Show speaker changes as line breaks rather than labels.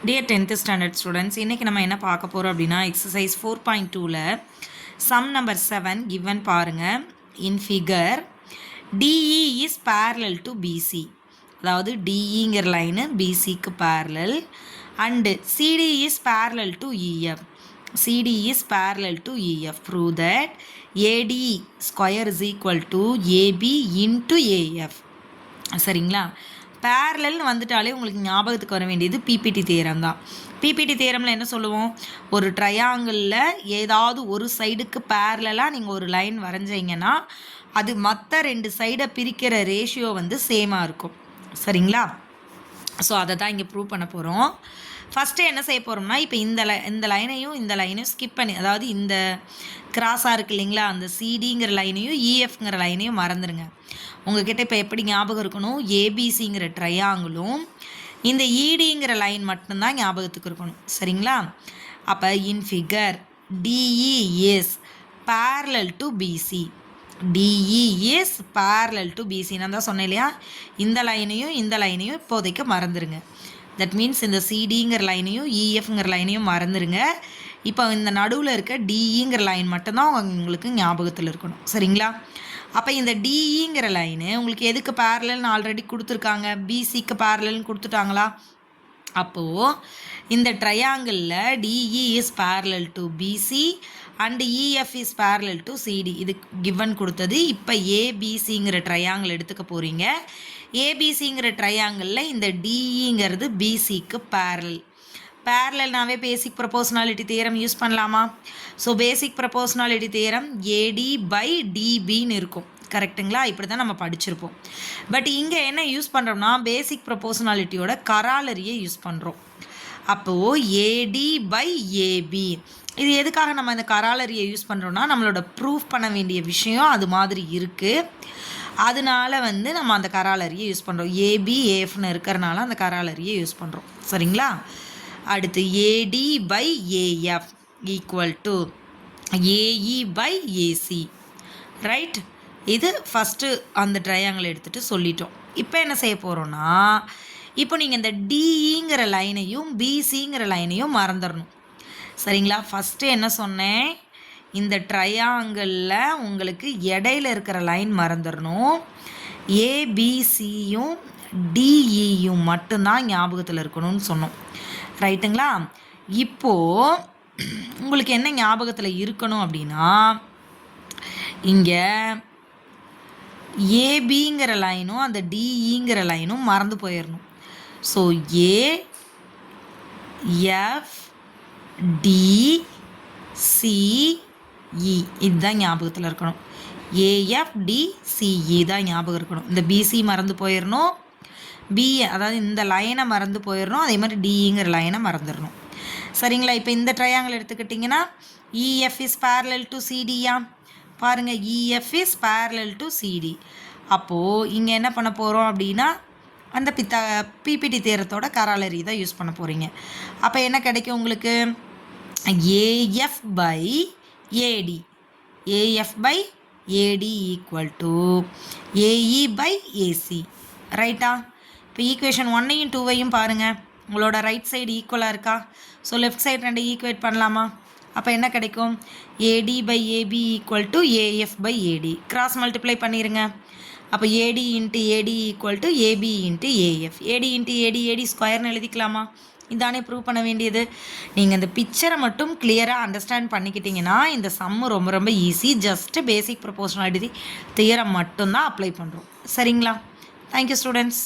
Dear 10th standard students, இன்றைக்கி நம்ம என்ன பார்க்க போகிறோம் அப்படின்னா எக்ஸசைஸ் 4.2ல் சம் நம்பர் 7 கிவன் பாருங்கள். In figure DE is parallel to BC, அதாவது டிஇங்கிற லைனு பிசிக்கு parallel and CD is parallel to EF. CD is parallel to EF. Prove that AD square is equal to AB into AF. சரிங்களா? பேரலல்னு வந்துட்டாலே உங்களுக்கு ஞாபகத்துக்கு வர வேண்டியது பிபிடி தியரம் தான். பிபிடி தியரமில் என்ன சொல்லுவோம்? ஒரு ட்ரையாங்கிளில் ஏதாவது ஒரு சைடுக்கு பேரலாக நீங்கள் ஒரு லைன் வரைஞ்சிங்கன்னா அது மற்ற ரெண்டு சைடை பிரிக்கிற ரேஷியோ வந்து சேமாக இருக்கும். சரிங்களா? ஸோ அதை தான் இங்கே ப்ரூவ் பண்ண போகிறோம். ஃபஸ்ட்டு என்ன செய்ய போகிறோம்னா, இப்போ இந்த லைனையும் ஸ்கிப் பண்ணி, அதாவது இந்த கிராஸாக இருக்குது இல்லைங்களா, அந்த சிடிங்கிற லைனையும் இஎஃப்ங்கிற லைனையும் மறந்துடுங்க. உங்கள்கிட்ட இப்போ எப்படி ஞாபகம் இருக்கணும்? ஏபிசிங்கிற ட்ரையாங்கிளும் இந்த இடிங்கிற லைன் மட்டும்தான் ஞாபகத்துக்கு இருக்கணும். சரிங்களா? அப்போ in figure DE is parallel to BC. DE is parallel to BC. நான் தான் சொன்னேன் இல்லையா, இந்த லைனையும் இப்போதைக்கு மறந்துடுங்க. தட் மீன்ஸ் இந்த சிடிங்கிற லைனையும் இஎஃப்ங்கிற லைனையும் மறந்துடுங்க. இப்போ இந்த நடுவில் இருக்க டிஇங்கிற லைன் மட்டும்தான் உங்களுக்கு ஞாபகத்தில் இருக்கணும். சரிங்களா? அப்போ இந்த டிஇங்கிற லைனு உங்களுக்கு எதுக்கு பேரலல்னு ஆல்ரெடி கொடுத்துருக்காங்க? பிசிக்கு பேரலல்னு கொடுத்துட்டாங்களா? அப்போது இந்த ட்ரையாங்கிளில் DE is parallel to BC and EF is parallel to CD. இது கிவன் கொடுத்தது. இப்போ ஏபிசிங்கிற ட்ரையாங்கிள் எடுத்துக்க போகிறீங்க. ஏபிசிங்கிற ட்ரையாங்கிளில் இந்த டிஇங்கிறது பிசிக்கு பேரலல்னாவே பேசிக் ப்ரொபோர்ஷனாலிட்டி தியரம் யூஸ் பண்ணலாமா? So basic proportionality theorem AD by டிபின்னு இருக்கும். கரெக்டுங்களா? இப்படி தான் நம்ம படிச்சிருப்போம். பட் இங்கே என்ன யூஸ் பண்ணுறோம்னா, பேசிக் ப்ரொபோர்ஷனாலிட்டியோட கராலரியை யூஸ் பண்ணுறோம். அப்போது ஏடி பை ஏபி. இது எதுக்காக நம்ம இந்த கராலரியை யூஸ் பண்ணுறோன்னா, நம்மளோட ப்ரூஃப் பண்ண வேண்டிய விஷயம் அது மாதிரி இருக்குது. அதனால வந்து நம்ம அந்த கராலரியை யூஸ் பண்ணுறோம். ஏபி ஏஃப்னு இருக்கிறனால அந்த கராலரியை யூஸ் பண்ணுறோம். சரிங்களா? அடுத்து AD by AF equal to AE by AC. Right? இது ஃபஸ்ட்டு அந்த ட்ரையாங்கிள் எடுத்துகிட்டு சொல்லிட்டோம். இப்போ என்ன செய்ய போகிறோன்னா, இப்போ நீங்கள் இந்த டிஇங்கிற லைனையும் பிசிங்கிற லைனையும் மறந்துடணும். சரிங்களா? ஃபஸ்ட்டு என்ன சொன்னேன்? இந்த ட்ரையாங்கிளில் உங்களுக்கு இடையில இருக்கிற லைன் மறந்துடணும். ஏபிசியும் டிஇயும் மட்டும்தான் ஞாபகத்தில் இருக்கணும்னு சொன்னோம். ரைட்டுங்களா? இப்போது உங்களுக்கு என்ன ஞாபகத்தில் இருக்கணும் அப்படின்னா, இங்கே ஏபிங்கிற லைனும் அந்த டிஇங்கிற லைனும் மறந்து போயிடணும். ஸோ ஏஎஃப் டிசிஇ இதுதான் ஞாபகத்தில் இருக்கணும். ஏஎஃப்டிசிஇ தான் ஞாபகம் இருக்கணும். இந்த பிசி மறந்து போயிடணும், அதாவது இந்த லைனை மறந்து போயிடணும், அதே மாதிரி டிஇங்கிற லைனை மறந்துடணும். சரிங்களா? இப்போ இந்த ட்ரையாங்கிள் எடுத்துக்கிட்டிங்கன்னா இஎஃப் இஸ் பேரலல் டு சிடியா? பாருங்கள், EF is parallel to CD. அப்போது இங்கே என்ன பண்ண போகிறோம் அப்படின்னா, அந்த பிபிடி தியரத்தோட கராலரி தான் யூஸ் பண்ண போகிறீங்க. அப்போ என்ன கிடைக்கும் உங்களுக்கு? AF by AD. AF by AD equal to AE by AC. ரைட்டா? இப்போ ஈக்குவேஷன் 1ஐயும் 2ஐயும் பாருங்கள். உங்களோட ரைட் சைடு ஈக்குவலாக இருக்கா? ஸோ லெஃப்ட் சைடு ரெண்டு ஈக்குவேட் பண்ணலாமா? அப்போ என்ன கிடைக்கும்? AD by AB equal to AF by AD. Cross multiply பண்ணிடுங்க. அப்போ AD into AD equal to AB into AF. AD into AD ஸ்கொயர்னு எழுதிக்கலாமா? இதானே ப்ரூவ் பண்ண வேண்டியது. நீங்கள் இந்த பிக்சரை மட்டும் கிளியராக அண்டர்ஸ்டாண்ட் பண்ணிக்கிட்டிங்கன்னா இந்த சம்மு ரொம்ப ரொம்ப ஈஸி. ஜஸ்ட்டு பேசிக் ப்ரொபோர்ஷனாலிட்டி தியரம் மட்டும்தான் அப்ளை பண்ணுறோம். சரிங்களா? Thank you students.